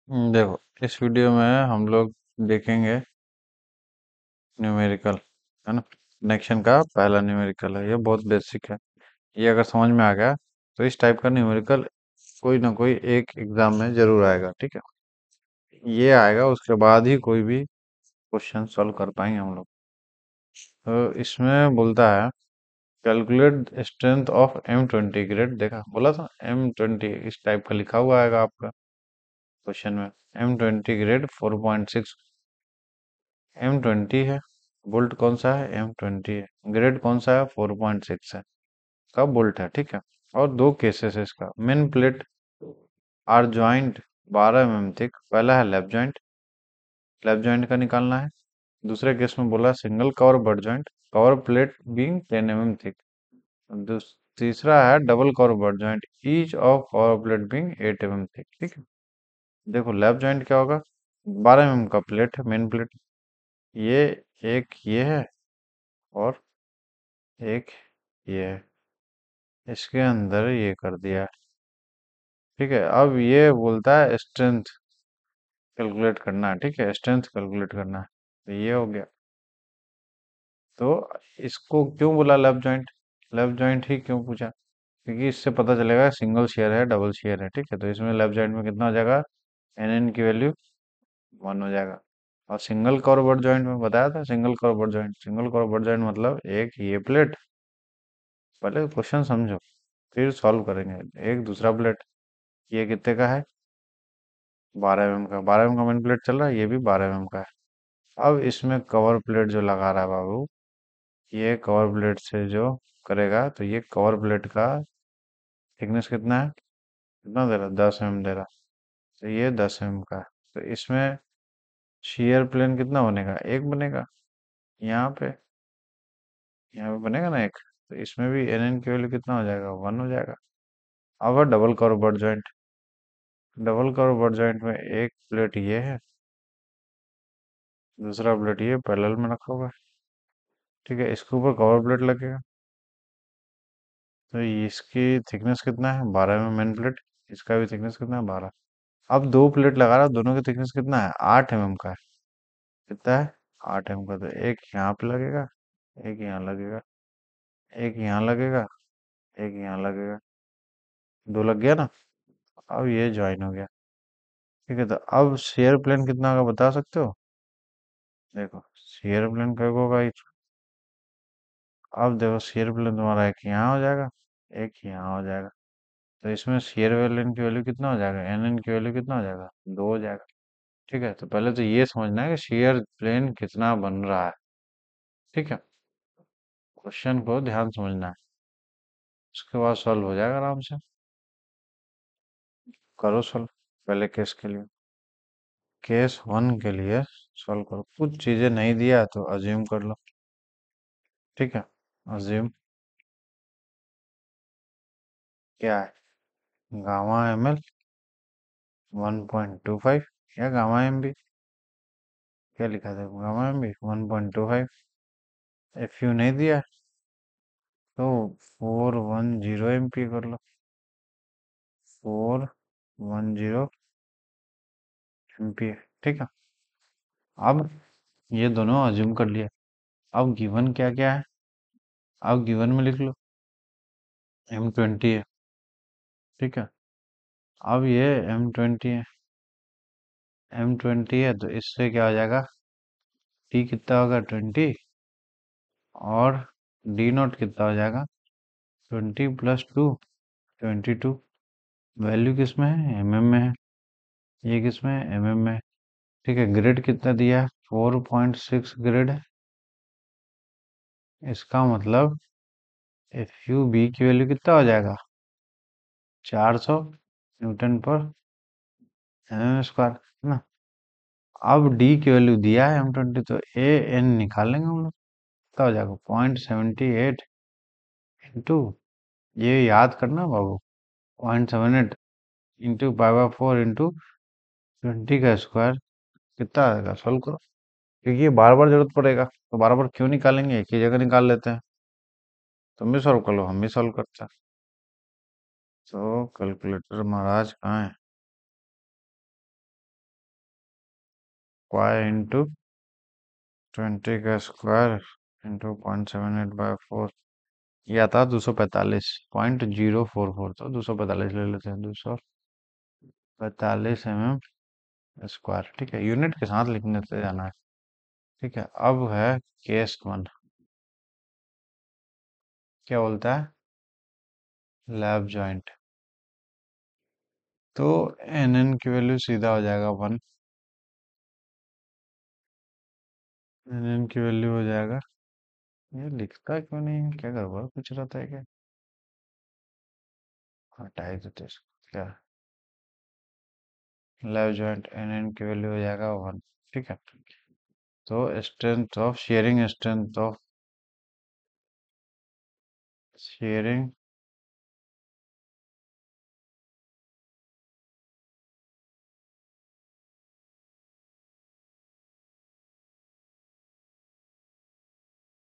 देखो, इस वीडियो में हम लोग देखेंगे न्यूमेरिकल, है ना। कनेक्शन का पहला न्यूमेरिकल है, ये बहुत बेसिक है। ये अगर समझ में आ गया तो इस टाइप का न्यूमेरिकल कोई ना कोई एक एग्जाम में जरूर आएगा, ठीक है। ये आएगा, उसके बाद ही कोई भी क्वेश्चन सॉल्व कर पाएंगे हम लोग। तो इसमें बोलता है calculate strength of M20 grade. देखा, बोला था M20 इस टाइप का लिखा हुआ आएगा आपका क्वेश्चन में। M20 ग्रेड 4.6 M20 है। बोल्ट कौन सा है? M20 है। ग्रेड कौन सा है? 4.6 है। का बोल्ट है, ठीक है। और दो केसेस है इसका। Main plate are joint 12 mm thick. पहला है लेफ्ट जॉइंट का निकालना है। दूसरे केस में बोला single cover butt joint, cover plate being 10 mm thick. तीसरा है double cover butt joint, each of cover plate being 8 mm thick, ठीक है। देखो लेफ्ट जॉइंट क्या होगा? 12 mm का प्लेट है, मेन प्लेट। ये एक ये है और एक ये है। इसके अंदर ये कर दिया, ठीक है। अब ये बोलता है स्ट्रेंथ कैलकुलेट करना है, ठीक है। स्ट्रेंथ कैलकुलेट करना है, तो ये हो गया। तो इसको क्यों बोला लेफ्ट जॉइंट? लेफ्ट जॉइंट ही क्यों पूछा? क्योंकि इससे पता चलेगा सिंगल शेयर है डबल शेयर है, ठीक है। तो इसमें लेफ्ट जॉइंट में कितना हो जाएगा? एन की वैल्यू 1 हो जाएगा। और सिंगल कॉर्बोर्ड जॉइंट में बताया था, सिंगल कॉर्बोर्ड जॉइंट मतलब एक ये प्लेट। पहले क्वेश्चन समझो फिर सॉल्व करेंगे। एक दूसरा प्लेट, ये कितने का है? 12 mm का। 12 mm का मेन प्लेट चल रहा है, ये भी 12 mm का है। अब इसमें कवर प्लेट जो लगा रहा है बाबू, ये कवर प्लेट से जो करेगा, तो ये कवर प्लेट का थिकनेस कितना है? कितना दे रहा? 10 mm दे रहा। तो ये 10 mm का है। तो इसमें शेयर प्लेन कितना बनेगा? एक बनेगा। यहाँ पे यहाँ पे बनेगा ना एक। तो इसमें भी एन की वैल्यू कितना हो जाएगा? 1 हो जाएगा। अब double cover butt joint, double cover butt joint में एक प्लेट ये है, दूसरा प्लेट ये पैरेलल में रखा हुआ है, ठीक है। इसके ऊपर कवर प्लेट लगेगा। तो इसकी थिकनेस कितना है? 12 mm मेन प्लेट। इसका भी थिकनेस कितना है? 12। अब दो प्लेट लगा रहा, दोनों की थिकनेस कितना है? 8 mm का है। कितना है? 8 mm का। तो एक यहाँ पे लगेगा, एक यहाँ लगेगा, एक यहाँ लगेगा, एक यहाँ लगेगा। दो लग गया ना। अब ये ज्वाइन हो गया, ठीक है। तो अब शेयर प्लेन कितना होगा बता सकते हो? देखो शेयर प्लेन क्या होगा? अब देखो शेयर प्लेन तुम्हारा एक यहाँ हो जाएगा, एक यहाँ हो जाएगा। तो इसमें शेयर प्लेन की वैल्यू कितना हो जाएगा? एन की वैल्यू कितना हो जाएगा? 2 हो जाएगा, ठीक है। तो पहले तो ये समझना है कि शेयर प्लेन कितना बन रहा है, ठीक है। क्वेश्चन को ध्यान समझना है, उसके बाद सॉल्व हो जाएगा आराम से। करो सॉल्व पहले केस के लिए। केस 1 के लिए सॉल्व करो। कुछ चीजें नहीं दिया तो अज्यूम कर लो, ठीक है। अज्यूम क्या है? गामा एम एल 1.25 या गामा एम बी, क्या लिखा था? Gamma M B 1.25। F U नहीं दिया तो 410 MP कर लो। 410 MP, ठीक है। अब ये दोनों अज्यूम कर लिया। अब गिवन क्या क्या है? अब गिवन में लिख लो M20 है, ठीक है। अब ये M20 है, M20 है तो इससे क्या हो जाएगा? T कितना होगा? 20। और D नॉट कितना हो जाएगा? 20 + 2, 22। वैल्यू किस में है? mm में है। ये किस में है? mm में है, ठीक है। ग्रेड कितना दिया है? 4.6 ग्रेड है। इसका मतलब एफ यू बी की वैल्यू कितना हो जाएगा? 400 N/mm², है ना। अब डी की वैल्यू दिया है M20, तो ए एन निकालेंगे हम लोग। कितना हो जाएगा? 0.78 इंटू, ये याद करना बाबू, 0.78 इंटू पाई/4 इंटू 20 का स्क्वायर। कितना आएगा? सॉल्व करो, क्योंकि ये बार बार जरूरत पड़ेगा तो बार बार क्यों निकालेंगे, एक ही जगह निकाल लेते हैं। तुम भी सॉल्व कर लो, हम भी सॉल्व करते हैं। तो कैलकुलेटर महाराज कहाँ है? स्क्वायर इंटू 20 का स्क्वायर इंटू 0.78/4, या था 245.044, तो 245 ले लेते हैं, 245 स्क्वायर, ठीक है, यूनिट के साथ लिखने से जाना है। ठीक है, अब है केस 1, क्या बोलता है, लैब जॉइंट। तो एन एन की वैल्यू सीधा हो जाएगा 1, एन एन की वैल्यू हो जाएगा, ये लिखता क्यों नहीं है, क्या गड़बड़ कुछ रहता है क्या, हटाई देते इसको, क्या, लैब जॉइंट एन एन की वैल्यू हो जाएगा 1, ठीक है। तो strength of shearing, strength of shearing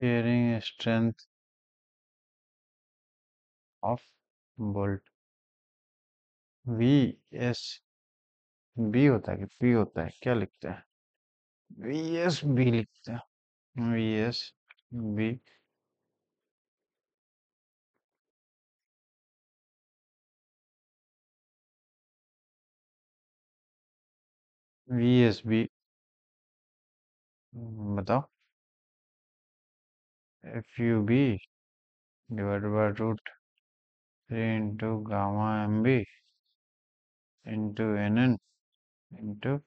shearing strength of bolt, V S B होता है कि पी होता है, क्या लिखते हैं, वी एस बी लिखते हैं, V S B, V S B, बताओ, F U B divided by root 3 into gamma M B into N N into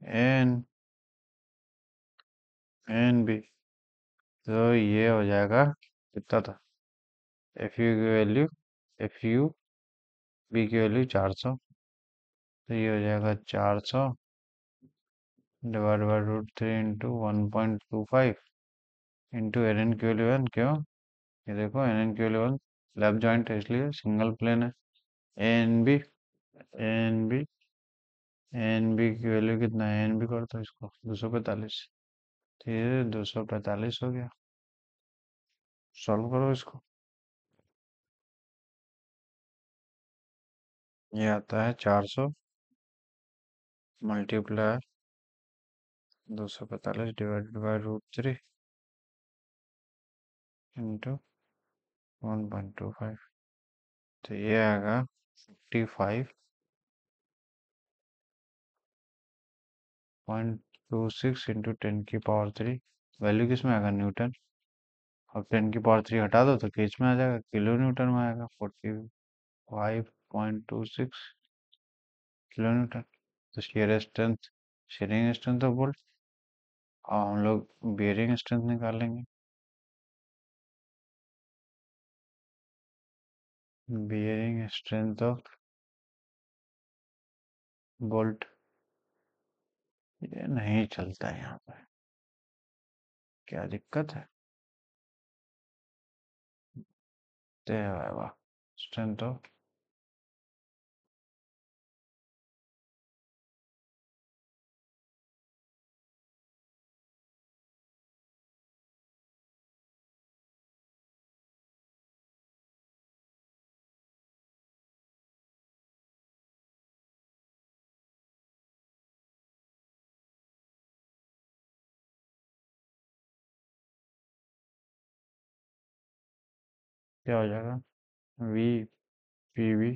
N N B. तो ये हो जाएगा, कितना था, एफ यू की वैल्यू, एफ यू बी की वैल्यू 400, तो ये हो जाएगा 400 divide by root 3 into 1.25 into N N की वैल्यू 1, क्यों, ये देखो एन एन की वैल्यू 1, लैब जॉइंट है इसलिए सिंगल प्लेन है, N B, N B, N B की वैल्यू कितना है, एन बी कर दो इसको 245, तो ये 245 हो गया, सॉल्व करो इसको, ये आता है 400 multiply 245 divided by root 3 into 1.25, तो ये आएगा 55.26 इंटू 10 की पावर 3, वैल्यू किस में आएगा, न्यूटन, अब 10 की पावर 3 हटा दो तो किस में आ जाएगा, किलो न्यूटन में आएगा, 45.26 किलो न्यूटन। तो shear strength, sharing strength of bolt, और हम लोग बेयरिंग स्ट्रेंथ निकालेंगे, बेयरिंग स्ट्रेंथ ऑफ बोल्ट, ये नहीं चलता है यहाँ पे, क्या दिक्कत है, स्ट्रेंथ ऑफ, क्या हो जाएगा, वी पी वी,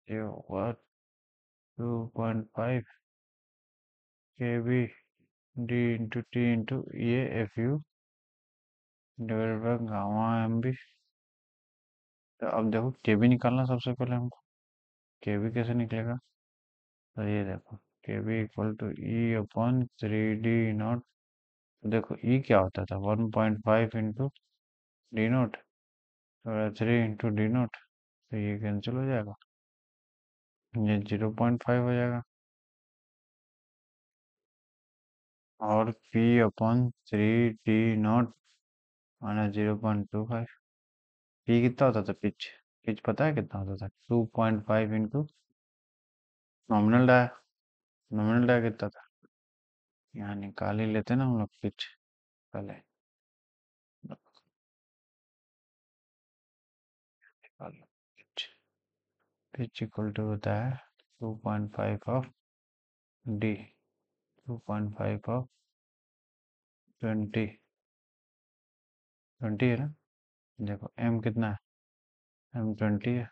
ये होगा 2.5 के V D into T into ये F U divided by gamma M B. तो अब देखो के बी निकालना सबसे पहले हमको, के बी कैसे निकलेगा, तो ये देखो K B equal to E upon 3d0, देखो ई क्या होता था, 1.5 into D naught, 3 into D naught, तो ये कैंसिल हो जाएगा, ये 0.5 हो जाएगा, और P upon 3d0 minus 0.25, P कितना होता था, पिच, पिच पता है कितना होता था, 2.5 into nominal dia, nominal dia कितना था, यहाँ निकाल ही लेते ना हम लोग पिच, पहले पिच इक्वल टू होता है 2.5 ऑफ डी, 2.5 ऑफ 20, 20 है ना। देखो एम कितना है, एम 20 है,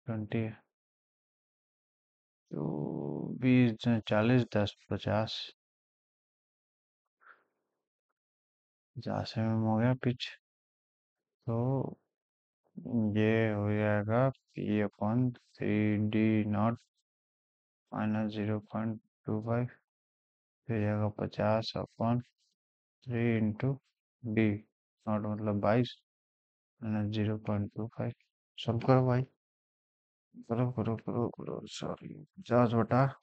20 है तो 20, 40, 10, 50, 50 mm हो गया पिच। तो ये हो जाएगा पी अपॉन 3d0 माइनस 0.25, फिर जाएगा 50/3 इंटू डी मतलब 22 माइनस 0.25। सब करो भाई, करो करो करो करो, सॉरी 50/3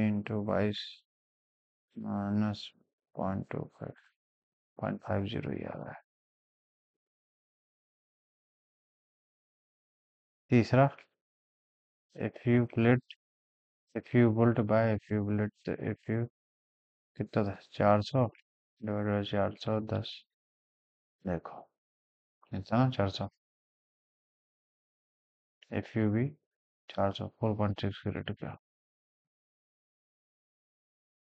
इंटू 22 माइनस 0.25 ही आ रहा है। तीसरा, if you plate if you volt by if you plate if you कितना था, 400 डिवाइड बाई 410। देखो कितना ना 400, एफ यू भी 400, 4.6 की रेट पे।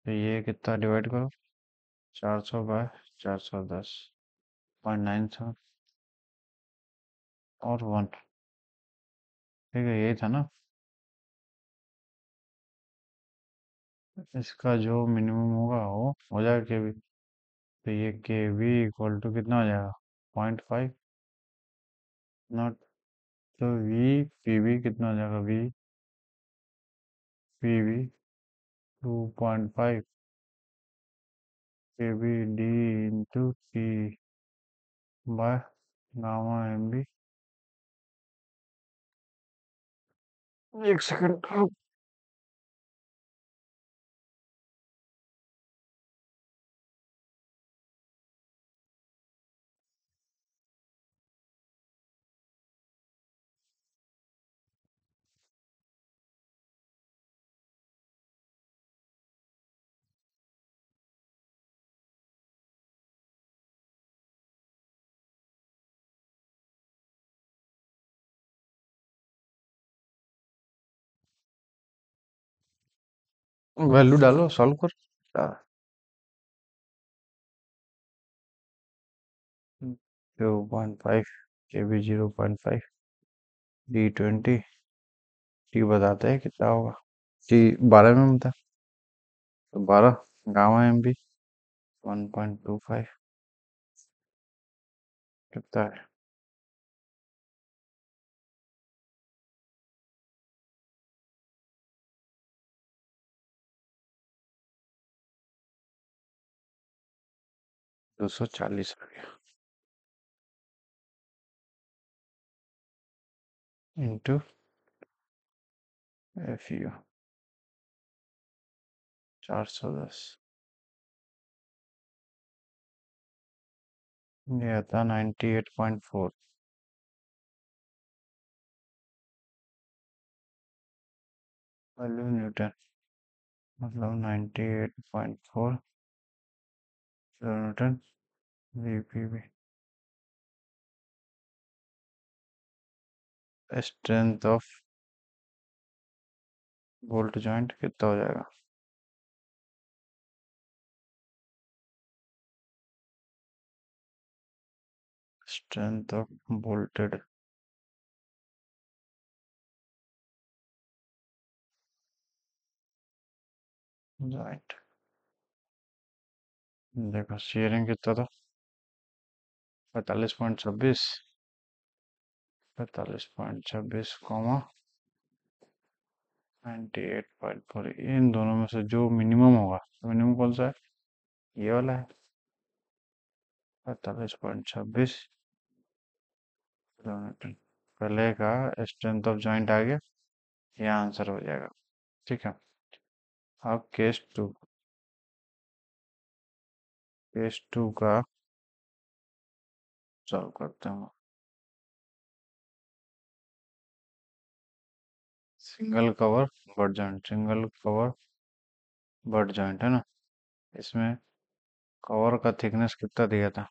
तो ये कितना डिवाइड करो, 400/410, 0.97 और 1। ठीक है, यही था ना। इसका जो मिनिमम होगा वो हो जाएगा के वी। तो ये के वी इक्वल टू कितना हो जाएगा, 0.5 नॉट। तो वी पी वी कितना हो जाएगा, वी पी वी 2.5 के V D into T by gamma M B. एक सेकंड, वैल्यू डालो, सॉल्व कर। 0.5 के बी 0.5 D20 टी बताते हैं कितना होगा, टी 12 में था तो 12 गामा एम बी 1.25 कितना है, 240 आ गया इंटू एफ यू 410। ये आता 98.4 वैल्यू न्यूटन, मतलब 98.4 Newton VPV. Strength of bolt joint कितना हो जाएगा, स्ट्रेंथ ऑफ बोल्टेड जॉइंट। देखो शेयरिंग कितना था, 45.26, 45.26 कॉमा 98.4, इन दोनों में से जो मिनिमम होगा, मिनिमम कौन सा है, ये वाला है 45.26 किलोमीटर। पहले का स्ट्रेंथ ऑफ जॉइंट आ गया, ये आंसर हो जाएगा। ठीक है, अब केस टू का सॉल्व करते हैं। Single cover butt joint, single cover butt joint है ना, इसमें कवर का थिकनेस कितना दिया था?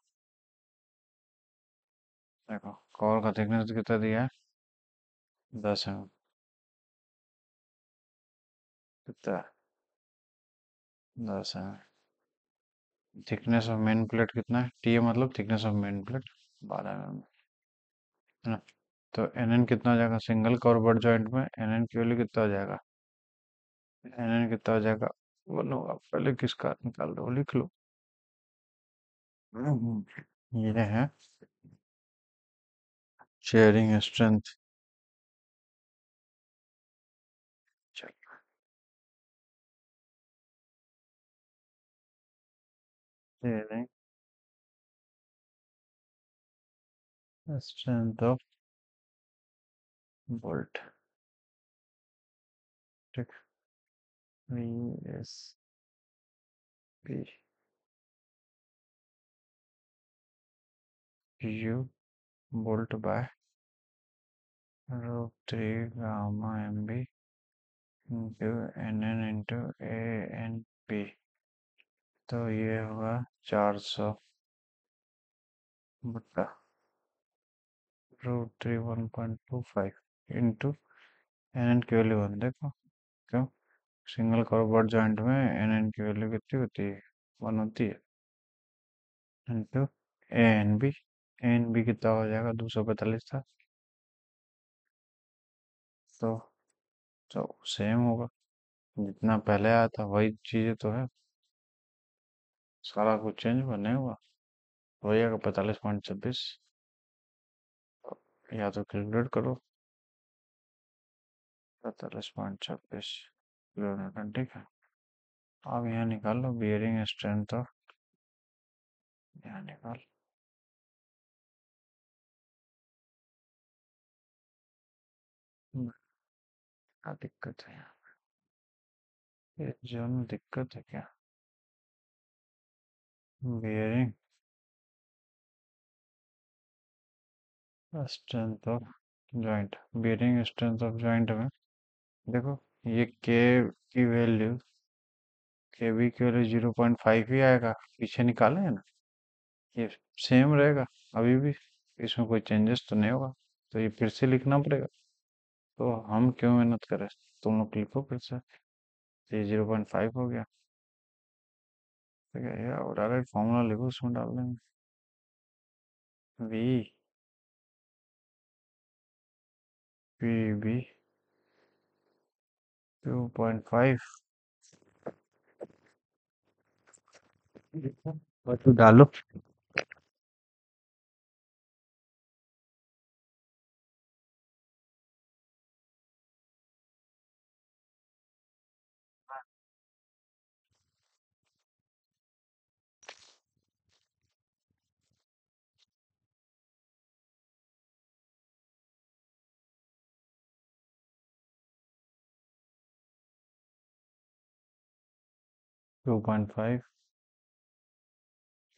देखो, कवर का थिकनेस कितना दिया है? 10 mm। कितना है? 10 mm। Thickness of main plate कितना है? टी मतलब thickness of main plate 12 mm, है ना? तो एन एन कितना हो जाएगा सिंगल कवर बट जॉइंट में? एन एन की वैल्यू कितना हो जाएगा? एन एन कितना हो जाएगा? बोलो आप पहले किसका निकाल दो, लिख लो। ये है sharing strength. Sharing strength of bolt. ठीक। V S P U bolt by root 3 gamma M B into N N into A N P. तो ये होगा 400 बट्टा रूट 3 1.25 इंटू एन एन की वैल्यू 1। देखो क्यों, सिंगल कॉर्ड जॉइंट में N N की वैल्यू कितनी होती है? 1 होती है। Into A N B. A N B कितना हो जाएगा? 245 था। तो तो सेम होगा, जितना पहले आया था वही चीजें तो है, सारा कुछ चेंज नहीं हुआ। वही आएगा 45.26। या तो कैलकुलेट करो। 45.26 किलोन्यूटन। ठीक है, अब यहाँ निकाल लो बियरिंग स्ट्रेंथ ऑफ। यहाँ निकाल। क्या दिक्कत है यहाँ? ये जो में दिक्कत है क्या? Bearing strength of joint. Bearing strength of joint में देखो, ये के बी की वैल्यू 0.5 ही आएगा। पीछे निकाले है ना, ये सेम रहेगा अभी भी, इसमें कोई चेंजेस तो नहीं होगा। तो ये फिर से लिखना पड़ेगा। तो हम क्यों मेहनत करें, तुम लोग लिखो फिर से। तो ये 0.5 हो गया। ठीक है, ये डायरेक्ट फॉर्मूला लिखो, उसमें डाल देंगे। V P B 2.5। और तू डालो। 2.5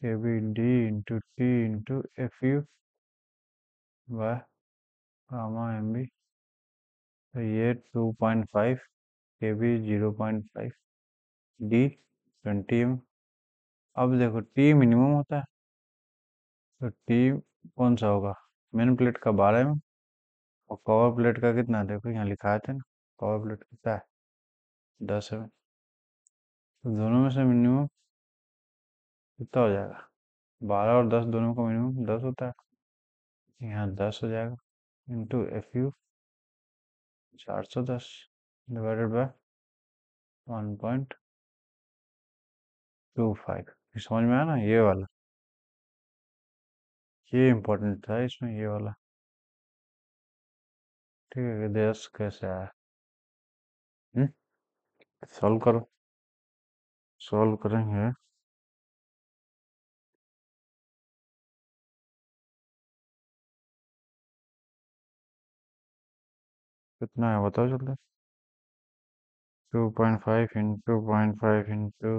K B D into T into F U by gamma M B. तो ये 2.5 के बी 0.5 डी 20 एम। अब देखो टी मिनिमम होता है, तो टी कौन सा होगा? मेन प्लेट का 12 mm और कवर प्लेट का कितना है? देखो यहाँ लिखा थे ना, कवर प्लेट कितना है? 10 mm। तो दोनों में से मिनिमम कितना हो जाएगा? 12 और 10 दोनों का मिनिमम 10 होता है। यहाँ 10 हो जाएगा into F you 410 divided by 1.25। समझ में आया ना ये वाला? ये इम्पोर्टेंट था इसमें, ये वाला। ठीक है, 10 कैसे आया? सॉल्व करो। सॉल्व करेंगे। कितना है बताओ जल्दी। 2.5 इंटू 0.5 इंटू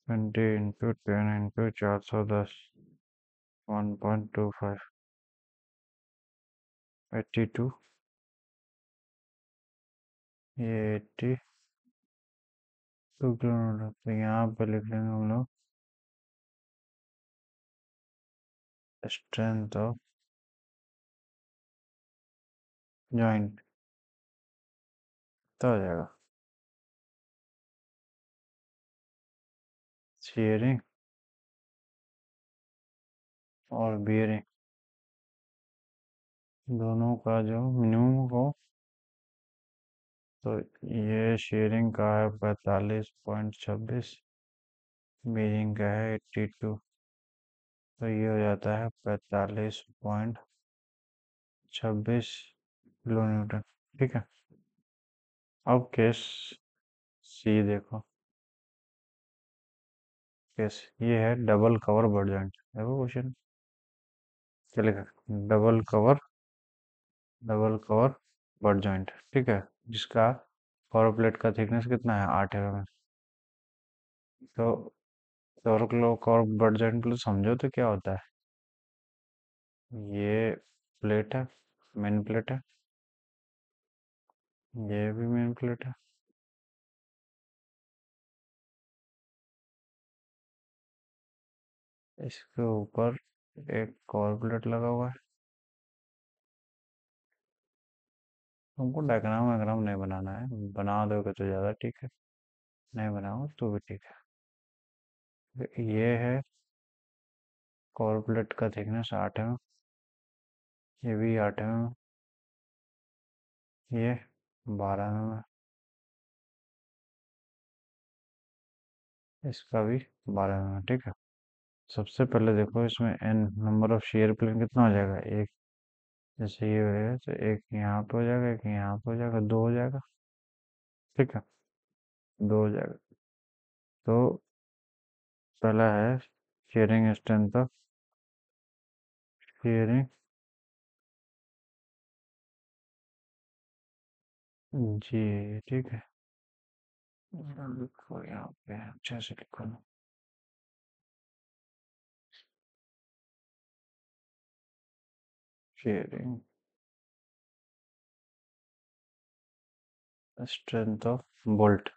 20 इंटू 10 इंटू 410 1.25 82। ये 82 किलोमीटर। तो यहाँ पे लिख लेंगे हम लोग स्ट्रेंथ ऑफ जॉइंट तो हो जाएगा शेयरिंग और बियरिंग दोनों का जो मिनिमम हो। तो ये शेयरिंग का है 45.26, बियरिंग का है 82। तो ये हो जाता है 45.26 किलो न्यूटन। ठीक है। अब केस सी देखो। केस ये है डबल कवर बट जॉइंट। देखो क्वेश्चन क्या लिखा है? Double cover butt joint. ठीक है। जिसका कवर प्लेट का थिकनेस कितना है 8 mm। तो कवर बट जॉइंट के लिए समझो तो क्या होता है। ये प्लेट है, मेन प्लेट है, ये भी मेन प्लेट है, इसके ऊपर एक कवर प्लेट लगा हुआ है। तुमको डायग्राम वायग्राम नहीं बनाना है, बना दोगे तो ज़्यादा ठीक है, नहीं बनाओ तो भी ठीक है। ये है कवर प्लेट का थिकनेस 8 mm, ये भी 8 mm, ये 12 mm है, इसका भी 12 mm है। ठीक है। सबसे पहले देखो इसमें N number of shear plane कितना हो जाएगा। एक जैसे ये है तो एक यहाँ पे हो जाएगा, एक यहाँ पे हो जाएगा, दो हो जाएगा। ठीक है। दो हो जाएगा। तो पहला है शेयरिंग स्ट्रेंथ ऑफ शेयरिंग जी। ठीक है। लिखो यहाँ पे अच्छे से लिखो ना। Shearing strength of bolt.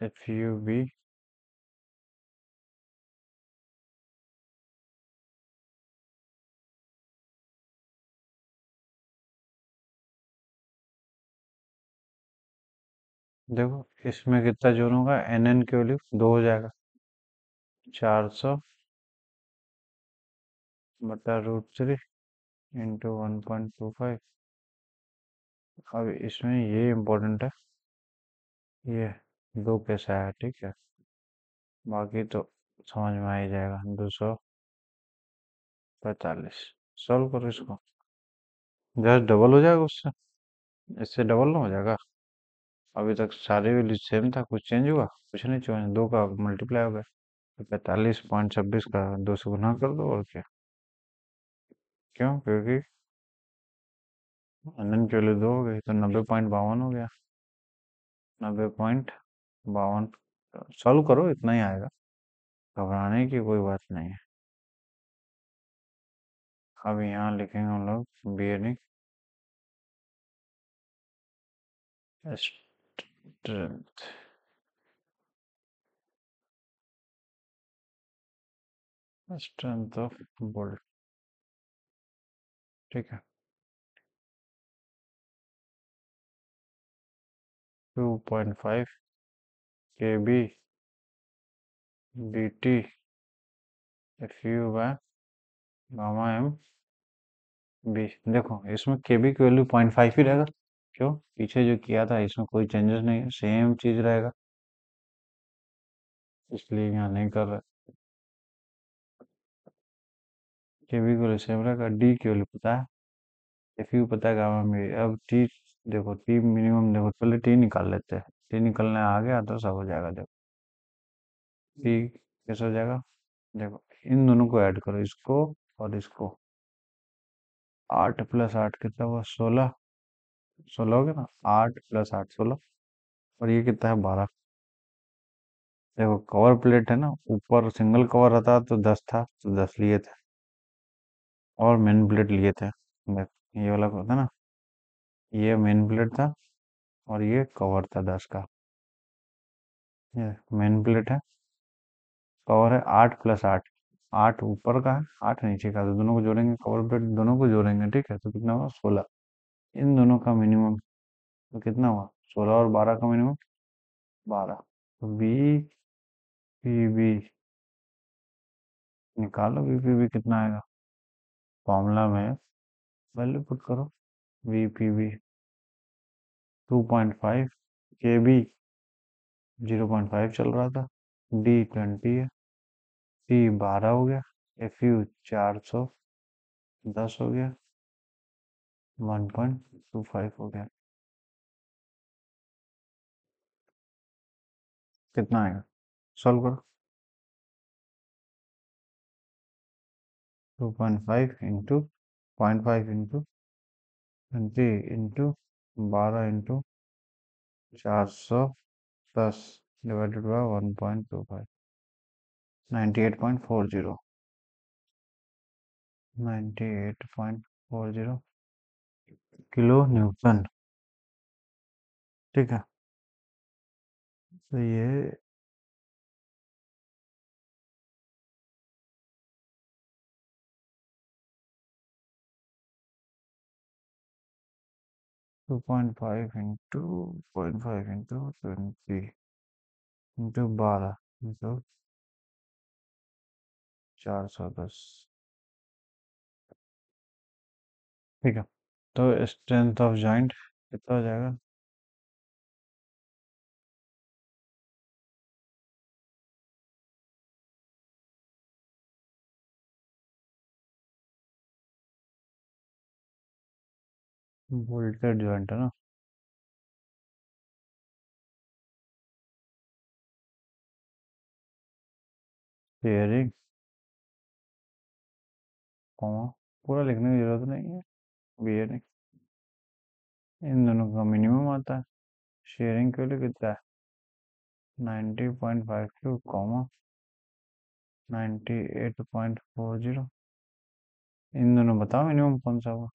F U B देखो इसमें कितना जोन होगा, एन एन की वैल्यू 2 हो जाएगा, 400/√3 इंटू 1.25। अब इसमें ये इम्पोर्टेंट है, ये दो कैसे आया। ठीक है। बाकी तो समझ में आ ही जाएगा। 245 सॉल्व करो इसको, जस्ट डबल हो जाएगा उससे, इससे डबल ना हो जाएगा। अभी तक सारे वैल्यू सेम था, कुछ चेंज हुआ? कुछ नहीं चेंज, दो का मल्टीप्लाई हो गया। तो 45.26 का 2 से गुना कर दो और क्या। क्यों? क्योंकि अनन की वैल्यू 2 हो गई तो 90.52 हो गया। 90.52 सॉल्व करो, इतना ही आएगा, घबराने की कोई बात नहीं है। अब यहाँ लिखेंगे हम लोग bearing strength strength of bolt. ठीक है। 2.5 KB BT FU by gamma M B। देखो इसमें KB की वैल्यू 0.5 ही रहेगा। क्यों? पीछे जो किया था इसमें कोई चेंजेस नहीं है, सेम चीज रहेगा, इसलिए यहाँ नहीं कर रहे। KB की वैल्यू सेम रहेगा, D की वैल्यू पता है, FU पता है गामा में। अब T देखो, T मिनिमम देखो, पहले T निकाल लेते हैं। T निकलने आ गया तो सब हो जाएगा। देखो T कैसे हो जाएगा, देखो इन दोनों को ऐड करो, इसको और इसको। 8 + 8 कितना हुआ? 16। 16 हो गया ना। 8 + 8 16। और ये कितना है? 12। देखो कवर प्लेट है ना, ऊपर सिंगल कवर रहता तो 10 था, तो 10 लिए थे, और मेन प्लेट लिए थे। देख ये वाला था ना, ये मेन प्लेट था और ये कवर था 10 का। ये मेन प्लेट है, पावर है 8 + 8, 8 ऊपर का है 8 नीचे का, तो दोनों को जोड़ेंगे, कवर प्लेट दोनों को जोड़ेंगे, ठीक है, तो कितना हुआ 16। इन दोनों का मिनिमम तो कितना हुआ 16 और 12 का मिनिमम 12। तो बी पी बी निकालो, बी पी बी कितना आएगा, फॉर्मूला में वैल्यू पुट करो, we P B 2.5, K B 0.5 चल रहा था, डी 20 है, सी 12 हो गया, एफ यू 410 हो गया, 1.25 हो गया, कितना आएगा सॉल्व करो। 2.5 into 0.5 into 20 into 12 into 410 divided by 1.25, 98.40, 98.40 kilo Newton, ठीक है। तो ये 2.5 इंटू 0.5 इंटू 20 इंटू 12 इंटू 410, ठीक है। तो स्ट्रेंथ ऑफ जॉइंट कितना हो जाएगा, बोल्टेड जॉइंट है ना, शेयरिंग कॉमा, पूरा लिखने की जरूरत नहीं है, बियरिंग, इन दोनों का मिनिमम आता है, शेयरिंग के लिए कितना है 90.52 कॉमा 98.40, इन दोनों बताओ मिनिमम कौन सा होगा,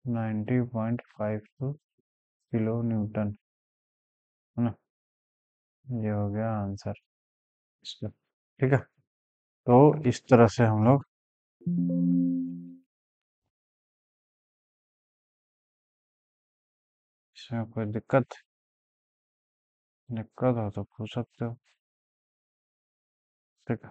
90.52 किलो न्यूटन, है ना, ये हो गया आंसर इसका, ठीक है। तो इस तरह से हम लोग, इसमें कोई दिक्कत दिक्कत हो तो पूछ सकते हो, ठीक है।